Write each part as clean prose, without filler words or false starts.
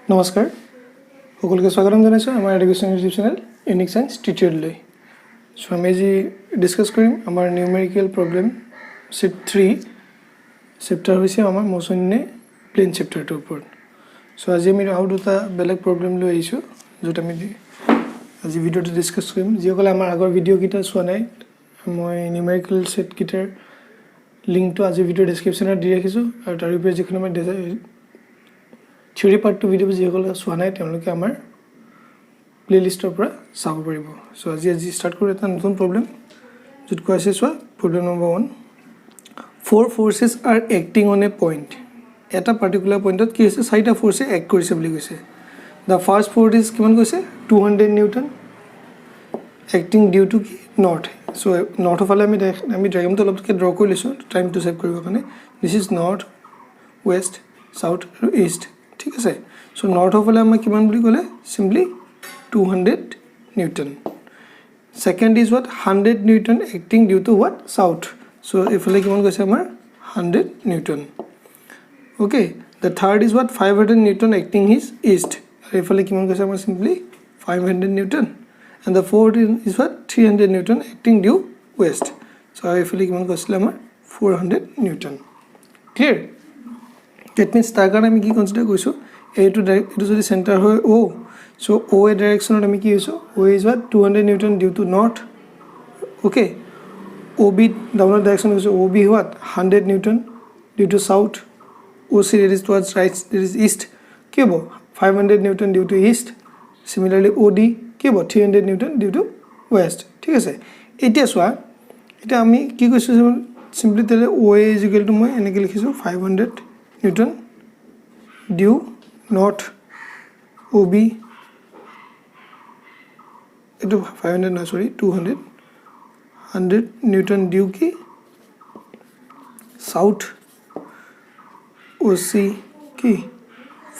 নমস্কাৰ সকলোকে স্বাগতম জনাইছোঁ আমাৰ education YouTube channel unique science টিউটৰিয়েললৈ সো আমি আজি ডিসকাস কৰিম আমাৰ নিউমেৰিকেল প্ৰবলেম শিট 3 চেপ্টাৰ হৈছে আমাৰ মোচন ইন এ প্লেন চেপ্টাৰটোৰ ওপৰত সো আজি আমি আৰু দুটা বেলেগ প্ৰবলেম লৈ আহিছোঁ য'ত আমি আজি ভিডিঅ'টো ডিসকাস কৰিম যিসকলে আমাৰ আগৰ ভিডিঅ' কিটা চোৱা নাই মই নিউমেৰিকেল সেট কিটাৰ লিংকটো আজি ভিডিঅ' ডেসক্ৰিপচনত দি ৰাখিছোঁ আৰু তাৰ উপৰি যিখন মই থিওৰি পাৰ্ট 2 ভিডিঅ' যিসকলে চোৱা নাই তেওঁলোকে আমাৰ প্লেলিষ্টৰ পৰা চাব পাৰিব সো আজি ষ্টাৰ্ট কৰোঁ এটা নতুন প্ৰবলেম য'ত কোৱা আছে চোৱা problem number 1 four forces are acting on a point এটা পাৰ্টিকুলাৰ পইণ্টত কি হৈছে চাৰিটা ফৰ্ছে এক্ট কৰিছে বুলি কৈছে the first force is কিমান কৈছে 200 Newton acting due to north so north ফালে আমি ডায়াগ্ৰামটো অলপকে ড্ৰ কৰি লৈছো টাইম টু সেভ কৰিব কাৰণে this is north west south আৰু east ঠিক আছে সো নৰ্থ ফালে আমি কিমান বুলি ক'লে simply 200 Newton second is what 100 Newton acting due to what south so এফালে কিমান কৈছে আমাৰ 100 Newton okay the third is what 500 Newton acting is east আৰু এফালে কিমান কৈছে আমাৰ simply 500 Newton and the fourth is what 300 newton acting due west so এফালে কিমান কৈছিল আমাৰ 400 নিউটন clear that means তাৰ কাৰণে আমি কি কনসিডাৰ কৰিছো এইটো যদি সেন্টাৰ হয় o so o এ ডাইৰেকশনত আমি কি হৈছো o is what 200 newton due to north okay ob downward direction হৈছো ob what 100 newton due to south oc that is towards right that is east কি হ'ব 500 newton due to east similarly od কি হ'ব 300 newton due to west ঠিক আছে এতিয়া চোৱা এটা আমি কি কৈছো সিম্পলি তেলে oa is equal to মই এনেকৈ লিখিছো 500 newton due north ob itu 500 no sorry 200 100 newton due ki south oc ki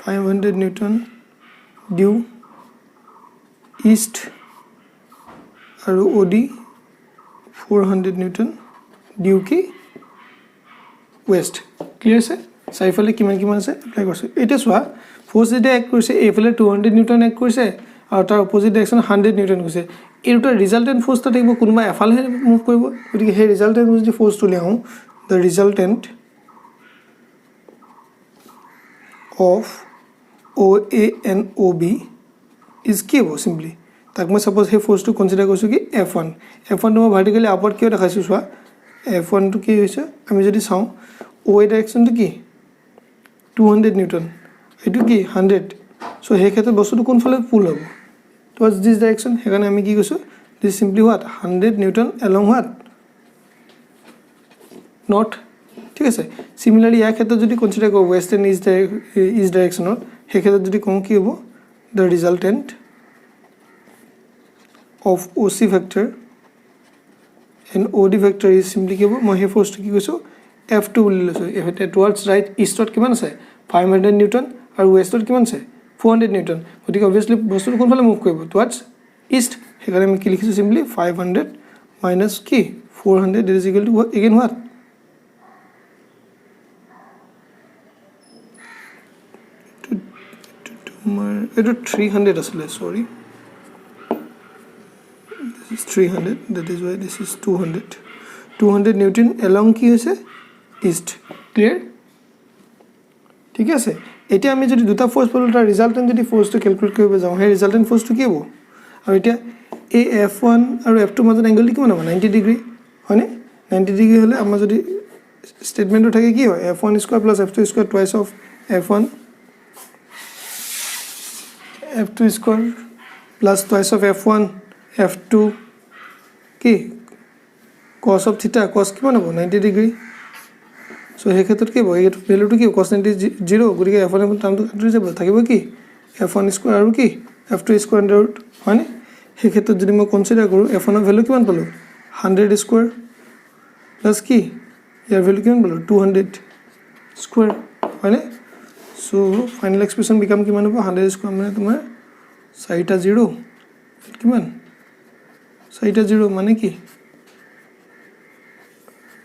500 newton due east aru od 400 newton due ki west clear se সাইফালে কিমান কিমান আছে এপ্লাই কৰিছে এটা চোৱা ফোৰ্স যেটা এক কৰিছে এফালে 200 নিউটন এক কৰিছে আৰু তাৰ অপোজিট ডাইৰেকশন 100 নিউটন কৰিছে এইটা ৰিজাল্টেন্ট ফোৰ্স তা থাকিব কোনবা এফালে মুভ কৰিব গতিকে হে ৰিজাল্টেন্ট যদি ফোর্স তুলি আহো the resultant of OA and OB is কি হ'ব simply তাক মই সাপোজ হে ফোর্স টু কনসিডাৰ কৰিছো কি F1 টো মই ভাৰ্টিক্যালি আপওয়াৰ্ড কিয় দেখাইছো চোৱা F1 টো কি হৈছে আমি যদি চাও OA ডাইৰেকশন টো কি 200 নিউটন এটো কি 100 সো হে ক্ষেত্ৰত বস্তুটো কোন ফালে পুল হ'ব towards this direction হেকাৰণে আমি কি কৈছো this simply what 100 Newton along what north ঠিক আছে similarly এই ক্ষেত্ৰত যদি কনসিডাৰ কৰো west and east directionত হে ক্ষেত্ৰত যদি কম কি হ'ব the resultant of OC vector and OD vector is simply কি হ'ব মই হে ফোর্সটো কি কৈছো F2 বুলি লৈছো এফতে towards right eastত কিমান আছে 500 নিউটন আৰু westত কিমান আছে 400 নিউটন গতিকে obviously বস্তুটো কোন ফালে মুভ কৰিব towards east হেকাৰণে আমি কি লিখিছো simply 500 minus কি 400 that is equal to again what এটা 300 আসলে sorry this is 300 that is why this is 200 newton along কি হৈছে east clear ঠিক আছে এটা আমি যদি দুটা ফোর্স পালো তাৰ ৰিজাল্টেন্ট যদি ফোৰ্সটো ক্যালকুলেট কৰিব যাও হে ৰিজাল্টেন্ট ফোৰ্সটো কি হ'ব আৰু এটা এই F1 আৰু F2 মাজত এংগল কিমান হ'ব 90 ডিগ্ৰী হয়নে 90 ডিগ্ৰী হলে আমাৰ যদি স্টেটমেন্টটো থাকে কি হয় F1 square plus F2 square twice of F1 F2 square plus twice of F1 F2 কি cos of theta cos কিমান হ'ব 90 ডিগ্ৰী সো হে ক্ষেত্ৰত কি হ'ব এই ভ্যালুটো কি cos 90 0 গতিকে F1 এর টার্মটো কাটি যাব থাকিব কি F1 স্কয়ার আৰু কি F2 স্কয়াৰ ৰুট হয়নে হে ক্ষেত্ৰত যদি মই কনসিডাৰ কৰো F1 এৰ ভ্যালু কিমান পালো 100 স্কয়াৰ প্লাস কি ইয়াৰ ভ্যালু কিমান পালো 200 স্কয়াৰ হয়নে সো ফাইনাল এক্সপ্ৰেশন বিকাম কিমান হ'ব 100 স্কয়াৰ মানে তোমাৰ 4টা 0 কিমান 4টা 0 মানে কি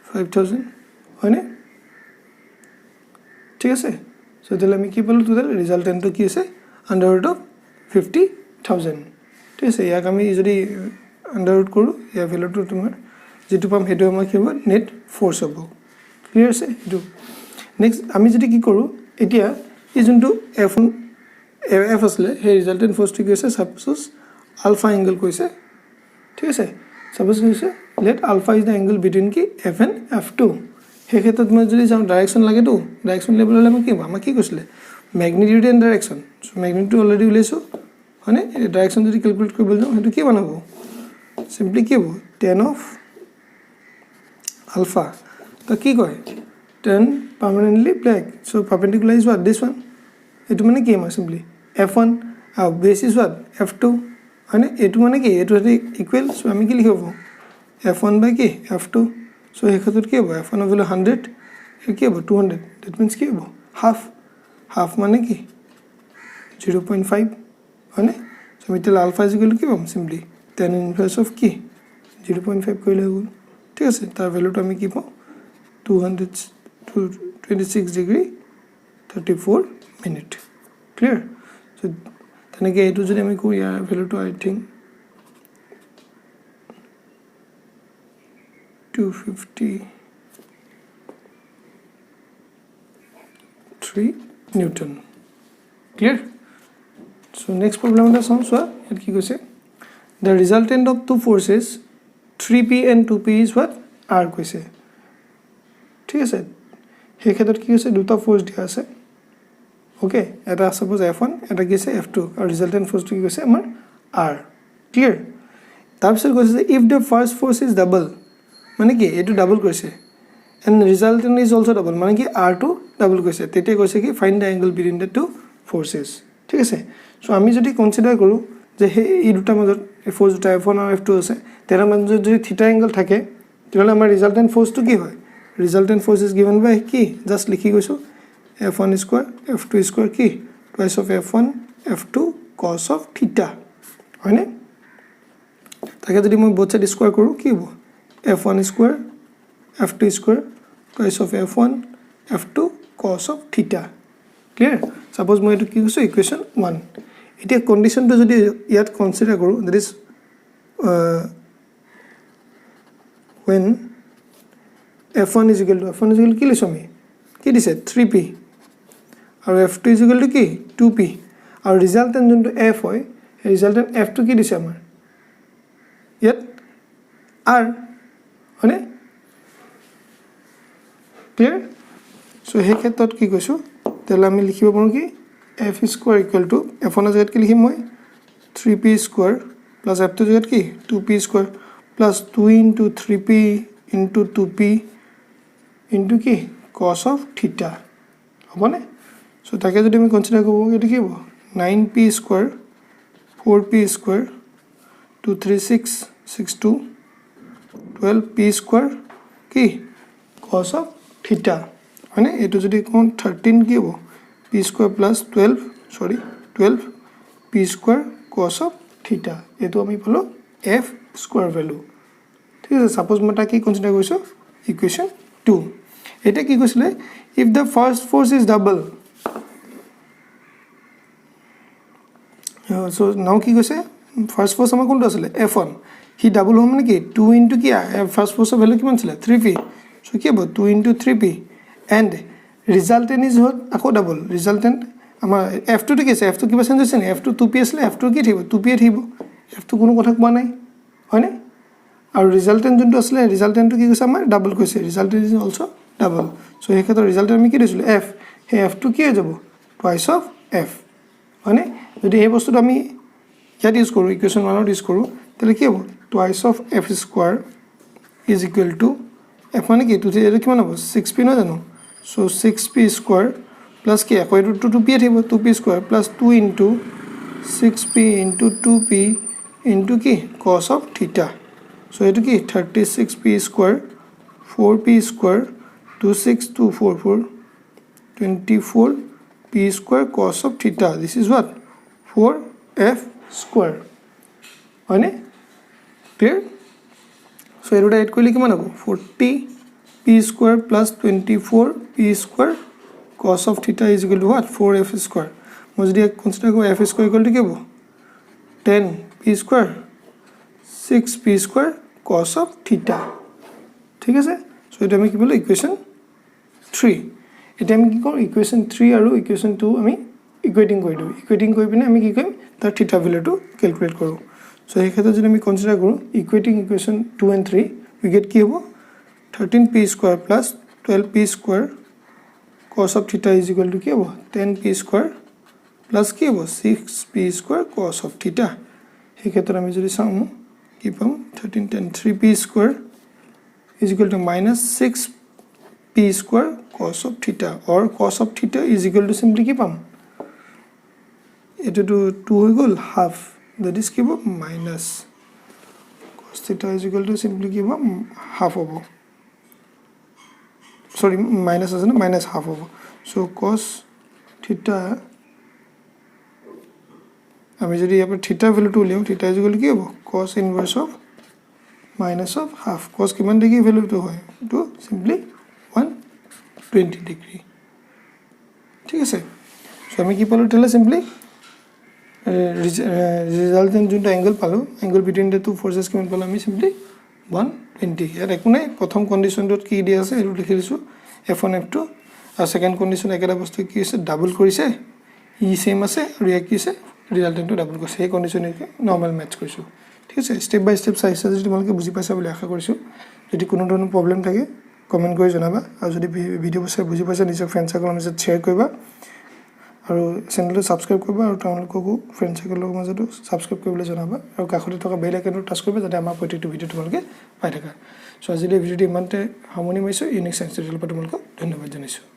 5000 হয়নে ঠিক আছে সো তেলে আমি কি পালো টোটাল ৰিজাল্টেন্টটো কি আছে আণ্ডাৰ ৰুট অফ 50,000 ঠিক আছে ইয়াক আমি যদি আণ্ডাৰ ৰুট কৰোঁ ইয়াৰ ভেলুটো তোমাৰ যেটো পাম হেতু আমাৰ কি হ'ব নেট ফোৰ্স হ'ব ক্লিয়াৰ আছে এটো নেক্সট আমি যদি কি কৰোঁ এতিয়া এই যোনটো এফ আসলে হে ৰিজাল্টেন্ট ফোর্সটো কি আছে সাপোজ আলফা এংগল কৈছে ঠিক আছে সাপোজ কৈছে let alpha is the angle between কি f and f2 হে ক্ষেত্ৰত মই যদি যাম ডাইৰেকশন লাগে তো ডাইৰেকশন লেভেল হলে মই কি হ'ব আমাৰ কি কৈছিলে magnitude and direction so magnitude already উলাইছো মানে ডাইৰেকশন যদি ক্যালকুলেট কৰিব যাওঁ হেতু কি বনাব সিম্পলি কি হ'ব tan of alpha তো কি কয় tan permanently black so perpendicular is what this one এটু মানে কি আমাৰ সিম্পলি f1 আৰু base is what f2 মানে এটু মানে কি এটু ইকুয়াল সো আমি কি লিখিব f1 by কি f2 so এই ক্ষেত্ৰত কি হ'ব f1 এর ভ্যালু 100 এর কি হ'ব 200 that means কি হ'ব half মানে কি 0.5 মানে so আমি তেল আলফা ইজ ইকুয়াল কি পাম সিম্পলি tan ইনভার্স অফ কি 0.5 কইলে হ'ব ঠিক আছে তার ভ্যালুটো আমি কি পাম 226 ডিগ্রি 34 মিনিট ক্লিয়ার সো তেনেকে এটু যদি আমি কই ইয়াৰ ভ্যালুটো আই think 253 Newton. Clear? So next problem is also the resultant of two forces 3p and 2p is what r কৈছে ঠিক আছে হে ক্ষেত্ৰত কি হৈছে দুটা ফোর্স দিয়া আছে ওকে এটা সাপোজ f1 এটা কি আছে f2 আৰু ৰিজাল্টেন্ট ফোৰ্সটো কি কৈছে আমাৰ r ক্লিয়াৰ তাৰপিছত কৈছে যে if the first force is double মানে কি এটো ডাবল কৈছে and resultant is also double মানে কি r2 ডাবল কৈছে তেতে কৈছে কি find the angle between the two forces ঠিক আছে সো আমি যদি কনসিডার কৰো যে এই দুটা মাজত ফোৰ্স দুটা f1 আৰু f2 আছে তেৰা মাজত যদি থিটা এংগল থাকে তেহলে আমাৰ ৰিজাল্টেন্ট ফোৰ্সটো কি হয় ৰিজাল্টেন্ট ফোর্স is given by কি জাস্ট লিখি গৈছো f1 square f2 square কি twice of f1 f2 cos of theta হয়নে তাকে যদি মই both side স্কয়ার কৰো কি হ'ব f1 square f2 square twice of f1 f2 cos of theta clear suppose মই এটো কি কৈছো ইকুয়েশন 1 এতিয়া কন্ডিশনটো যদি ইয়াত কনসিডার কৰো that is when f1 is equal to কি লিখছো আমি কি দিছে 3p আৰু f2 is equal to কি 2p আৰু ৰিজাল্টেন্ট যোনটো f হয় ৰিজাল্টেন্ট f2 কি দিছে আমাৰ ইয়াত r হয়নে ক্লিয়াৰ সো হে ক্ষেত্ৰত কি কৈছো তেল আমি লিখিব পাৰো কি f square equal to f1 জায়গাত কি লিখিম মই 3p square plus f2 জায়গাত কি 2p square plus 2 into 3p into 2p into কি cos of theta হবনে সো তাকে যদি আমি কনসিডার করব এটা কি হবে 9p square 4p square 23662 12p square কি cos of theta মানে এটো যদি কোন 13 কি হবে p square plus 12 p square cos of theta এটো আমি পালো f square value ঠিক আছে সাপোজ মই তাকে কনসিডার কৰিছো ইকুয়েশন 2 এটা কি কৈছিলে if the first force is double so now কি কৈছে first force আমাৰ কোনটো আছিল f1 হি ডাবল হ'ব মানে কি 2 into কি first force ভ্যালু কিমান ছিল 3p so কি হ'ব 2 into 3p and resultant is what আকৌ ডাবল resultant আমাৰ f2 টো কি আছে f2 কিবা চেঞ্জ হৈছে নে f2 2p আছিল f2 কি থাকিব 2p থাকিব f2 কোনো কথা কোৱা নাই হয়নে আৰু ৰিজাল্টেন্ট যোনটো আছিল ৰিজাল্টেন্টটো কি কৈছে আমাৰ ডাবল কৈছে ৰিজাল্টেন্ট ইজ অলসো ডাবল সো এই ক্ষেত্ৰত ৰিজাল্টেন্ট আমি কি দিছিল f হে f2 কি হৈ যাব twice of f হয়নে যদি এই বস্তুটো আমি ইয়াত ইউজ কৰো ইকুয়েশন 1 ত ইউজ কৰো তাহলে কি হ'ব twice of f square is equal to f মানে কি 2 এর কিমান হ'ব 6p ন জানো so 6p square plus কি আকৌ এটো 2p থাকিব 2p square plus 2 into 6p into 2p into কি cos of theta so এটো কি 36p square 4p square 26244 24p square cos of theta this is what 4f square হয়নে clear so এটা add কৰিলে কিমান হ'ব 40p square plus 24p square cos of theta is equal to what 4f square মই যদি consider কৰোঁ f square equal to কি হ'ব 10p square 6p square cos of theta ঠিক আছে সো এটা আমি কি বলো ইকুৱেশ্যন 3 এটা আমি কি কৰোঁ ইকুৱেশ্যন 3 আৰু ইকুৱেশ্যন 2 আমি ইকুৱেটিং কৰি দিওঁ ইকুৱেটিং কৰি পিনে আমি কি কৰিম তাৰ থিটা ভ্যালুটো ক্যালকুলেট কৰোঁ সো এই ক্ষেত্ৰত যদি আমি কনসিডাৰ কৰোঁ ইকুৱেটিং ইকুৱেশ্যন 2 and 3 we get কি হ'ব 13p square plus 12p square cos of theta is equal to কি হ'ব 10p square plus কি হ'ব 6p square cos of theta এই ক্ষেত্ৰত আমি যদি চাওঁ কি পাম 13 10 3p square is equal to minus 6p square cos of theta or cos of theta is equal to simply কি পাম এটো 2 হৈ গ'ল half that is কি হ'ব minus cos theta is equal to simply কি হ'ব half হ'ব sorry minus আছে না minus half হ'ব so cos theta আমি যদি ইয়াৰ পৰা থিটা ভ্যালুটো উলিয়াও থিটা ইজ ইকুৱেল কি হ'ব cos inverse of minus of half cos কিমান ডিগ্ৰী ভ্যালুটো হয় তো সিম্পলি 120 ডিগ্ৰী ঠিক আছে সো আমি কি পালো তেলে সিম্পলি ৰিজাল্টেন্ট যোনটো এংগল পালো এংগল বিটুইন দ্য টু ফৰ্সেস কিমান পালো আমি সিম্পলি 120 ইয়াত একো নাই প্ৰথম কন্ডিশনটোত কি দি আছে এটো লিখি দিছো f1 f2 আৰু সেকেন্ড কন্ডিশন একেটা বস্তু কি আছে ডাবল কৰিছে ই সেম আছে আৰু ইয়াক কি আছে ৰিজাল্টেন্টটো ডাবল কৰিছে এই কন্ডিশনকে নৰমাল ম্যাচ কৰিছো ঠিক আছে স্টেপ বাই স্টেপ চাইছা যদি তোমালোকে বুজি পাইছা বুলি আশা কৰিছো যদি কোনো ধৰণৰ প্ৰবলেম থাকে কমেন্ট কৰি জনাবা আৰু যদি ভিডিঅ' চাই বুজি পাইছা নিজৰ ফ্ৰেণ্ড সাৰ্কেলৰ মাজত শ্বেয়াৰ কৰিবা আৰু চেনেলটো সাবস্ক্ৰাইব কৰিবা আৰু তেওঁলোককো ফ্ৰেণ্ড সাৰ্কেলৰ মাজতো সাবস্ক্ৰাইব কৰিবলৈ জনাবা আৰু কাষতে থকা বেল আইকনটো টাচ কৰিবা যাতে আমাৰ প্ৰত্যেকটো ভিডিঅ' তোমালোকে পাই থাকা সো আজিলৈ ভিডিঅ'টো ইমানতে সামৰণি মাৰিছো ইউনিক সায়েন্স টিউটৰিয়েলৰ পৰা তোমালোকক ধন্যবাদ জনাইছো